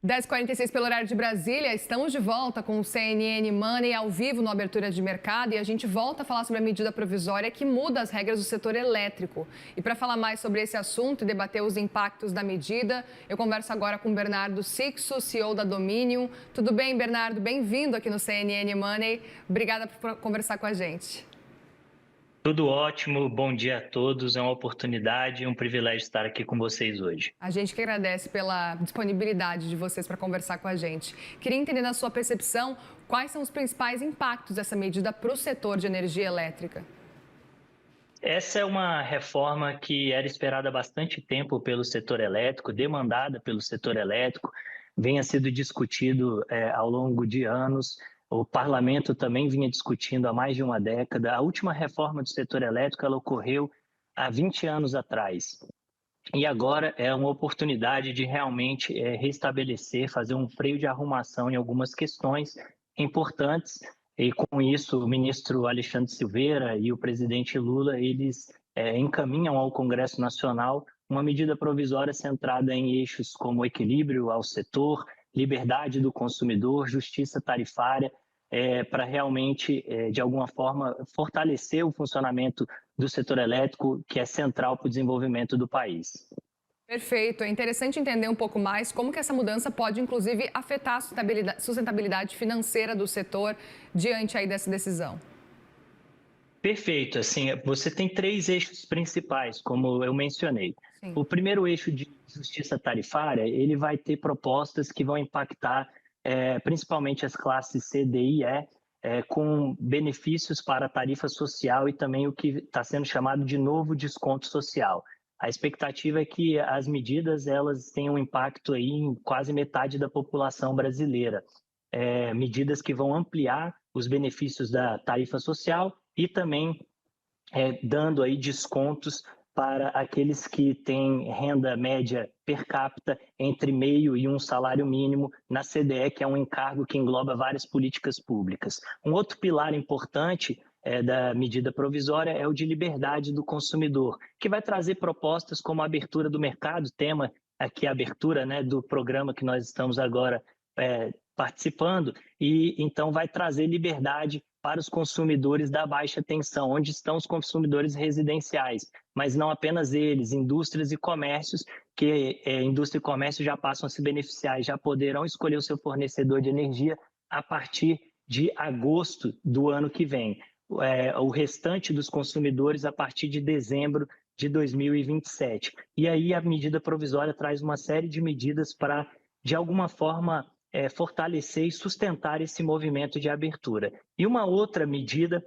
10h46 pelo horário de Brasília, estamos de volta com o CNN Money ao vivo no Abertura de Mercado e a gente volta a falar sobre a medida provisória que muda as regras do setor elétrico. E para falar mais sobre esse assunto e debater os impactos da medida, eu converso agora com Bernardo Sixo, CEO da Dominium. Tudo bem, Bernardo? Bem-vindo aqui no CNN Money. Obrigada por conversar com a gente. Tudo ótimo, bom dia a todos. É uma oportunidade e um privilégio estar aqui com vocês hoje. A gente que agradece pela disponibilidade de vocês para conversar com a gente. Queria entender, na sua percepção, quais são os principais impactos dessa medida para o setor de energia elétrica. Essa é uma reforma que era esperada há bastante tempo pelo setor elétrico, demandada pelo setor elétrico, vinha sendo discutido ao longo de anos. O parlamento também vinha discutindo há mais de uma década. A última reforma do setor elétrico ela ocorreu há 20 anos atrás. E agora é uma oportunidade de realmente restabelecer, fazer um freio de arrumação em algumas questões importantes. E com isso, o ministro Alexandre Silveira e o presidente Lula, eles encaminham ao Congresso Nacional uma medida provisória centrada em eixos como equilíbrio ao setor, liberdade do consumidor, justiça tarifária, para realmente, de alguma forma, fortalecer o funcionamento do setor elétrico, que é central para o desenvolvimento do país. Perfeito. É interessante entender um pouco mais como que essa mudança pode, inclusive, afetar a sustentabilidade financeira do setor diante aí dessa decisão. Perfeito. Assim, você tem três eixos principais, como eu mencionei. Sim. O primeiro eixo de justiça tarifária, ele vai ter propostas que vão impactar principalmente as classes C, D e E, com benefícios para a tarifa social e também o que está sendo chamado de novo desconto social. A expectativa é que as medidas elas tenham um impacto aí em quase metade da população brasileira. Medidas que vão ampliar os benefícios da tarifa social e também dando aí descontos para aqueles que têm renda média per capita entre meio e um salário mínimo na CDE, que é um encargo que engloba várias políticas públicas. Um outro pilar importante da medida provisória é o de liberdade do consumidor, que vai trazer propostas como a abertura do mercado, tema aqui a abertura, né, do programa que nós estamos agora participando, e então vai trazer liberdade para os consumidores da baixa tensão, onde estão os consumidores residenciais, mas não apenas eles, indústrias e comércios, que indústria e comércio já passam a se beneficiar e já poderão escolher o seu fornecedor de energia a partir de agosto do ano que vem. O restante dos consumidores a partir de dezembro de 2027. E aí a medida provisória traz uma série de medidas para, de alguma forma, fortalecer e sustentar esse movimento de abertura. E uma outra medida,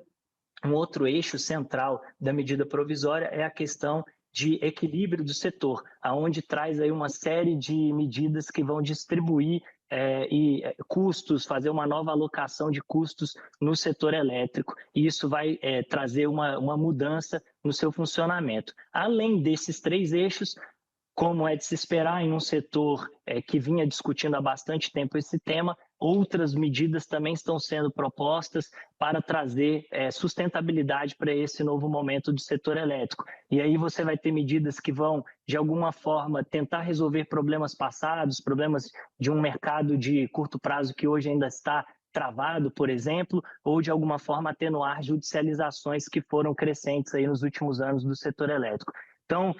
um outro eixo central da medida provisória é a questão de equilíbrio do setor, aonde traz aí uma série de medidas que vão distribuir custos, fazer uma nova alocação de custos no setor elétrico, e isso vai trazer uma mudança no seu funcionamento. Além desses três eixos, como é de se esperar em um setor que vinha discutindo há bastante tempo esse tema, outras medidas também estão sendo propostas para trazer sustentabilidade para esse novo momento do setor elétrico. E aí você vai ter medidas que vão, de alguma forma, tentar resolver problemas passados, problemas de um mercado de curto prazo que hoje ainda está travado, por exemplo, ou de alguma forma atenuar judicializações que foram crescentes aí nos últimos anos do setor elétrico. Então,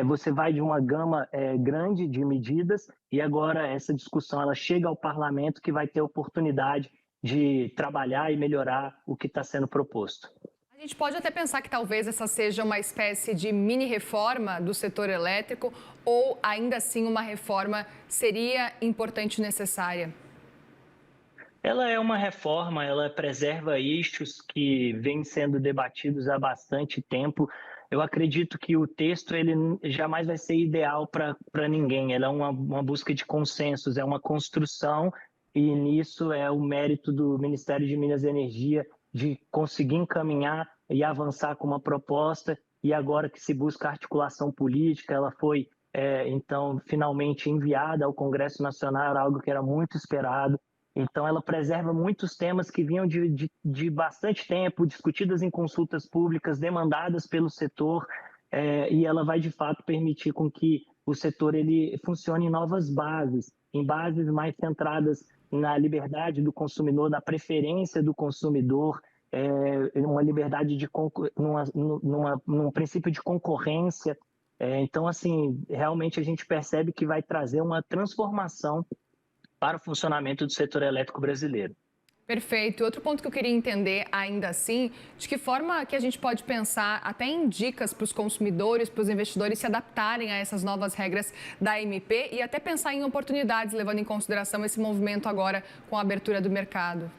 você vai de uma gama grande de medidas e agora essa discussão ela chega ao parlamento, que vai ter a oportunidade de trabalhar e melhorar o que está sendo proposto. A gente pode até pensar que talvez essa seja uma espécie de mini-reforma do setor elétrico, ou ainda assim uma reforma seria importante e necessária? Ela é uma reforma, ela preserva eixos que vêm sendo debatidos há bastante tempo. Eu acredito que o texto ele jamais vai ser ideal para ninguém. Ela é uma busca de consensos, é uma construção, e nisso é o mérito do Ministério de Minas e Energia de conseguir encaminhar e avançar com uma proposta. E agora que se busca articulação política, ela foi então finalmente enviada ao Congresso Nacional, era algo que era muito esperado. Então, ela preserva muitos temas que vinham de bastante tempo, discutidas em consultas públicas, demandadas pelo setor, e ela vai, de fato, permitir com que o setor ele funcione em novas bases. em bases mais centradas na liberdade do consumidor, na preferência do consumidor, uma liberdade de num princípio de concorrência. Então, assim, realmente a gente percebe que vai trazer uma transformação para o funcionamento do setor elétrico brasileiro. Perfeito. Outro ponto que eu queria entender ainda assim, de que forma que a gente pode pensar até em dicas para os consumidores, para os investidores se adaptarem a essas novas regras da MP e até pensar em oportunidades, levando em consideração esse movimento agora com a abertura do mercado.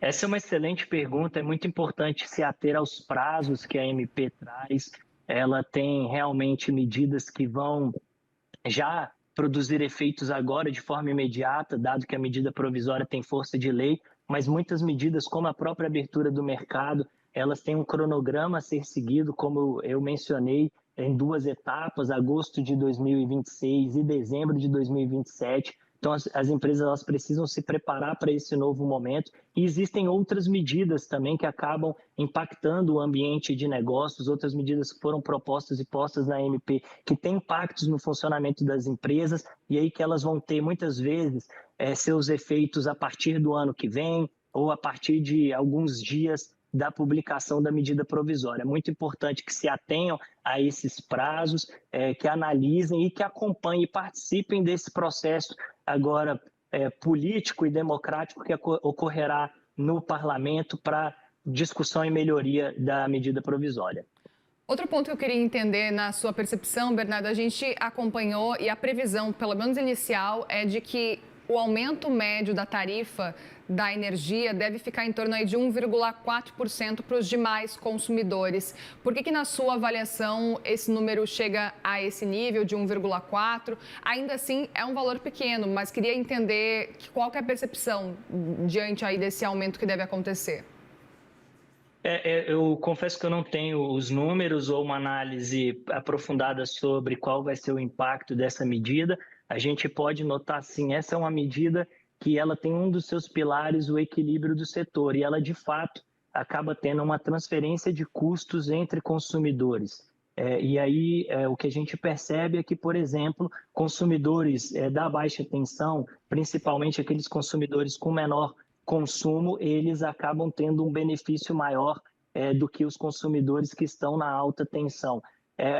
Essa é uma excelente pergunta, é muito importante se ater aos prazos que a MP traz. Ela tem realmente medidas que vão já produzir efeitos agora de forma imediata, dado que a medida provisória tem força de lei, mas muitas medidas, como a própria abertura do mercado, elas têm um cronograma a ser seguido, como eu mencionei, em 2 etapas, agosto de 2026 e dezembro de 2027. Então, as empresas elas precisam se preparar para esse novo momento. E existem outras medidas também que acabam impactando o ambiente de negócios, outras medidas que foram propostas e postas na MP, que têm impactos no funcionamento das empresas, e aí que elas vão ter, muitas vezes, seus efeitos a partir do ano que vem, ou a partir de alguns dias da publicação da medida provisória. É muito importante que se atenham a esses prazos, que analisem e que acompanhem e participem desse processo agora político e democrático que ocorrerá no parlamento para discussão e melhoria da medida provisória. Outro ponto que eu queria entender na sua percepção, Bernardo, a gente acompanhou e a previsão, pelo menos inicial, é de que o aumento médio da tarifa da energia deve ficar em torno aí de 1,4% para os demais consumidores. Por que, na sua avaliação, esse número chega a esse nível de 1,4%? Ainda assim, é um valor pequeno, mas queria entender qual que é a percepção diante aí desse aumento que deve acontecer. Eu confesso que eu não tenho os números ou uma análise aprofundada sobre qual vai ser o impacto dessa medida. A gente pode notar, sim, essa é uma medida que ela tem um dos seus pilares, o equilíbrio do setor, e ela, de fato, acaba tendo uma transferência de custos entre consumidores. E aí, o que a gente percebe é que, por exemplo, consumidores da baixa tensão, principalmente aqueles consumidores com menor consumo, eles acabam tendo um benefício maior do que os consumidores que estão na alta tensão.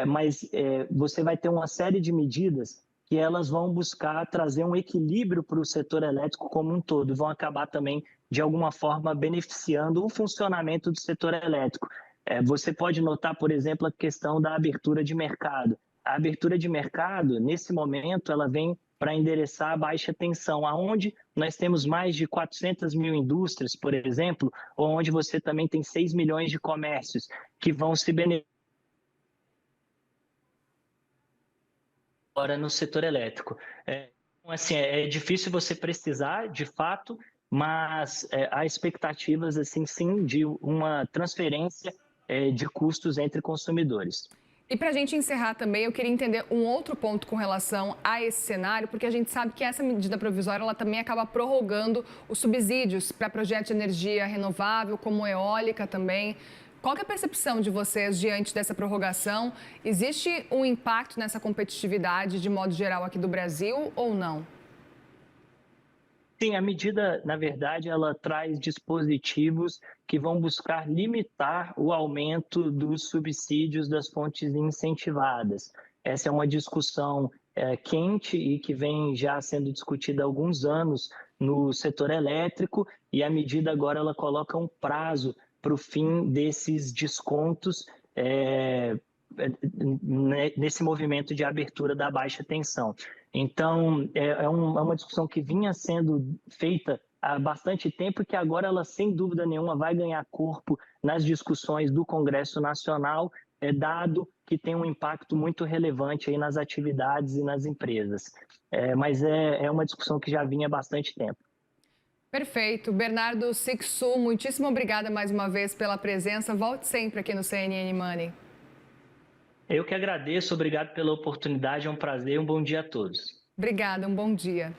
Mas você vai ter uma série de medidas que elas vão buscar trazer um equilíbrio para o setor elétrico como um todo e vão acabar também, de alguma forma, beneficiando o funcionamento do setor elétrico. Você pode notar, por exemplo, a questão da abertura de mercado. A abertura de mercado, nesse momento, ela vem para endereçar a baixa tensão, aonde nós temos mais de 400 mil indústrias, por exemplo, onde você também tem 6 milhões de comércios que vão se beneficiar agora no setor elétrico. Assim, é difícil você precisar, de fato, mas há expectativas, assim, sim, de uma transferência de custos entre consumidores. E para a gente encerrar também, eu queria entender um outro ponto com relação a esse cenário, porque a gente sabe que essa medida provisória ela também acaba prorrogando os subsídios para projetos de energia renovável, como eólica também. Qual que é a percepção de vocês diante dessa prorrogação? Existe um impacto nessa competitividade de modo geral aqui do Brasil ou não? Sim, a medida, na verdade, ela traz dispositivos que vão buscar limitar o aumento dos subsídios das fontes incentivadas. Essa é uma discussão quente e que vem já sendo discutida há alguns anos no setor elétrico, e a medida agora ela coloca um prazo para o fim desses descontos nesse movimento de abertura da baixa tensão. Então, é uma discussão que vinha sendo feita há bastante tempo e que agora ela, sem dúvida nenhuma, vai ganhar corpo nas discussões do Congresso Nacional, dado que tem um impacto muito relevante aí nas atividades e nas empresas. Mas é uma discussão que já vinha há bastante tempo. Perfeito. Bernardo Sixu, muitíssimo obrigada mais uma vez pela presença. Volte sempre aqui no CNN Money. Eu que agradeço, obrigado pela oportunidade, é um prazer e um bom dia a todos. Obrigada, um bom dia.